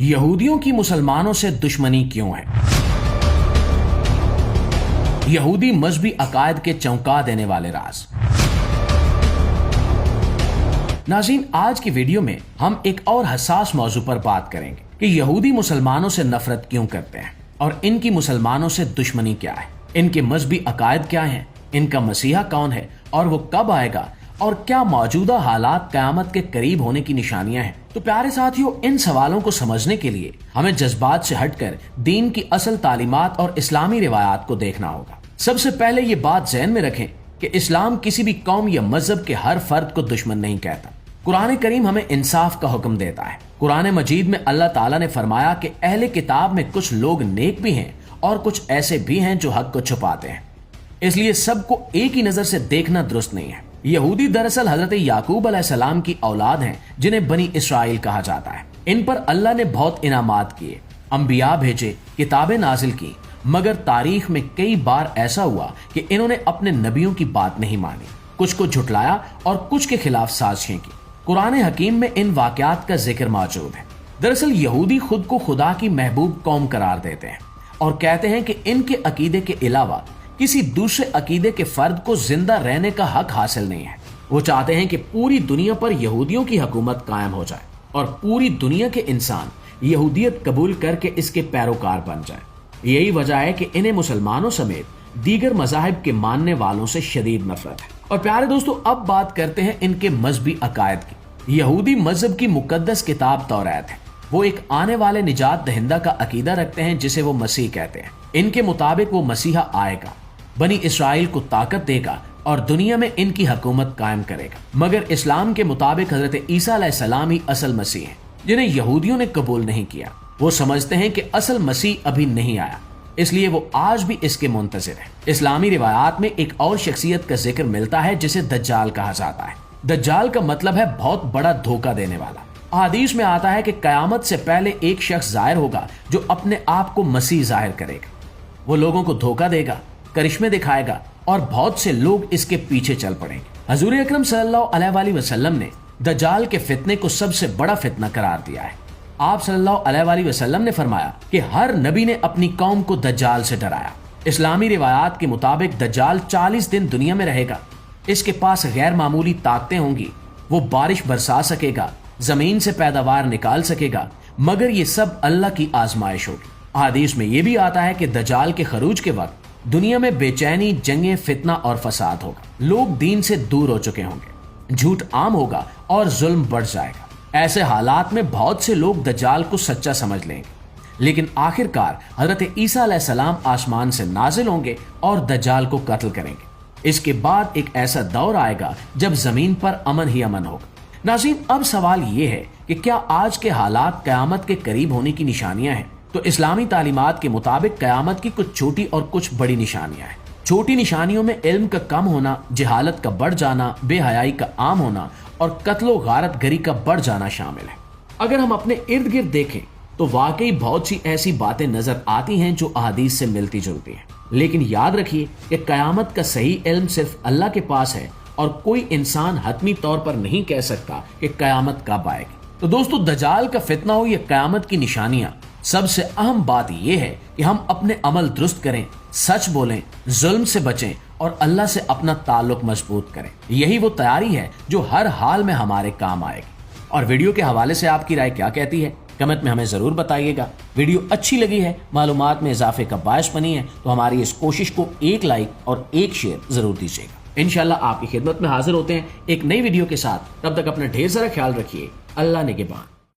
यहूदियों की मुसलमानों से दुश्मनी क्यों है? यहूदी मजहबी अकायद के चौंका देने वाले राज। नाज़रीन, आज की वीडियो में हम एक और हसास मौजू पर बात करेंगे कि यहूदी मुसलमानों से नफरत क्यों करते हैं और इनकी मुसलमानों से दुश्मनी क्या है, इनके मजहबी अकायद क्या हैं, इनका मसीहा कौन है और वो कब आएगा, और क्या मौजूदा हालात क़यामत के करीब होने की निशानियां हैं। तो प्यारे साथियों, इन सवालों को समझने के लिए हमें जज्बात से हटकर दीन की असल तालीमात और इस्लामी रिवायात को देखना होगा। सबसे पहले ये बात ज़हन में रखें कि इस्लाम किसी भी कौम या मजहब के हर फर्द को दुश्मन नहीं कहता। कुरान करीम हमें इंसाफ का हुक्म देता है। कुरान मजीद में अल्लाह ताला ने फरमाया कि अहले किताब में कुछ लोग नेक भी हैं और कुछ ऐसे भी हैं जो हक को छुपाते हैं, इसलिए सबको एक ही नजर से देखना दुरुस्त नहीं है। यहूदी दरअसल हजरत याकूब अलैहिस्सलाम की औलाद हैं, जिन्हें बनी इसराइल कहा जाता है। इन पर अल्लाह ने बहुत इनामात किए, अंबिया भेजे, किताबें नाजिल की, मगर तारीख में कई बार ऐसा हुआ कि इन्होंने अपने नबियों की बात नहीं मानी, कुछ को झुटलाया और कुछ के खिलाफ साजिशें की। कुरान हकीम में इन वाकयात का जिक्र मौजूद है। दरअसल यहूदी खुद को खुदा की महबूब कौम करार देते हैं और कहते हैं कि इनके अकीदे के अलावा किसी दूसरे अकीदे के फर्द को जिंदा रहने का हक हासिल नहीं है। वो चाहते हैं कि पूरी दुनिया पर यहूदियों की हुकूमत कायम हो जाए और पूरी दुनिया के इंसान यहूदियत कबूल करके इसके पैरोकार बन जाए। यही वजह है कि इन्हें मुसलमानों समेत दीगर मज़ाहिब के मानने वालों से शदीद नफरत है। और प्यारे दोस्तों, अब बात करते हैं इनके मजहबी अकायद की। यहूदी मजहब की मुकद्दस किताब तौरात है। वो एक आने वाले निजात दहिंदा का अकीदा रखते हैं जिसे वो मसीह कहते हैं। इनके मुताबिक वो मसीहा आएगा, बनी इसराइल को ताकत देगा और दुनिया में इनकी हुकूमत कायम करेगा। मगर इस्लाम के मुताबिक हजरत ईसा अलैहिस्सलाम ही असल मसीह है, जिन्हें यहूदियों ने कबूल नहीं किया। वो समझते हैं कि असल मसीह अभी नहीं आया, इसलिए वो आज भी इसके मुंतज़िर है। इस्लामी रिवायात में एक और शख्सियत का जिक्र मिलता है जिसे दज्जाल कहा जाता है। दज्जाल का मतलब है बहुत बड़ा धोखा देने वाला। हदीस में आता है कि कयामत से पहले एक शख्स जाहिर होगा जो अपने आप को मसीह जाहिर करेगा। वो लोगों को धोखा देगा, करिश्मे दिखाएगा और बहुत से लोग इसके पीछे चल पड़ेंगे। हजूर अकरम सल्लल्लाहु अलैहि वसल्लम ने दज्जाल के फितने को सबसे बड़ा फितना करार दिया है। आप सल्लल्लाहु अलैहि वसल्लम ने फरमाया कि हर नबी ने अपनी कौम को दज्जाल से डराया। इस्लामी रिवायात के मुताबिक दज्जाल 40 दिन दुनिया में रहेगा। इसके पास गैर मामूली ताकतें होंगी। वो बारिश बरसा सकेगा, जमीन से पैदावार निकाल सकेगा, मगर ये सब अल्लाह की आजमाइश होगी। हदीस में ये भी आता है कि दज्जाल के खरूज के वक्त दुनिया में बेचैनी, जंगे, फितना और फसाद होगा। लोग दीन से दूर हो चुके होंगे, झूठ आम होगा और जुल्म बढ़ जाएगा। ऐसे हालात में बहुत से लोग दज्जाल को सच्चा समझ लेंगे, लेकिन आखिरकार हजरत ईसा अलैहिस्सलाम आसमान से नाजिल होंगे और दज्जाल को कत्ल करेंगे। इसके बाद एक ऐसा दौर आएगा जब जमीन पर अमन ही अमन होगा। नाज़रीन, अब सवाल ये है कि क्या आज के हालात क़यामत के करीब होने की निशानियां हैं? तो इस्लामी तालीमात के मुताबिक क़यामत की कुछ छोटी और कुछ बड़ी निशानियां हैं। छोटी निशानियों में इल्म का कम होना, जहालत का बढ़ जाना, बेहयाई का आम होना और कत्लो गारत गरी का बढ़ जाना शामिल है। अगर हम अपने इर्द गिर्द देखें तो वाकई बहुत सी ऐसी बातें नजर आती हैं जो अहादीस से मिलती जुलती हैं, लेकिन याद रखिए कि क़यामत का सही इल्म सिर्फ अल्लाह के पास है और कोई इंसान हतमी तौर पर नहीं कह सकता कि क़यामत कब आएगी। तो दोस्तों, दज्जाल का फितना हो या क़यामत की निशानियां, सबसे अहम बात यह है कि हम अपने अमल दुरुस्त करें, सच बोलें, जुल्म से बचें और अल्लाह से अपना ताल्लुक मजबूत करें। यही वो तैयारी है जो हर हाल में हमारे काम आएगी। और वीडियो के हवाले से आपकी राय क्या कहती है, कमेंट में हमें जरूर बताइएगा। वीडियो अच्छी लगी है, मालूमात में इजाफे का बायस बनी है, तो हमारी इस कोशिश को एक लाइक और एक शेयर जरूर दीजिएगा। इंशाल्लाह आपकी खिदमत में हाजिर होते हैं एक नई वीडियो के साथ। तब तक अपना ढेर सारा ख्याल रखिए। अल्लाह निगहबान।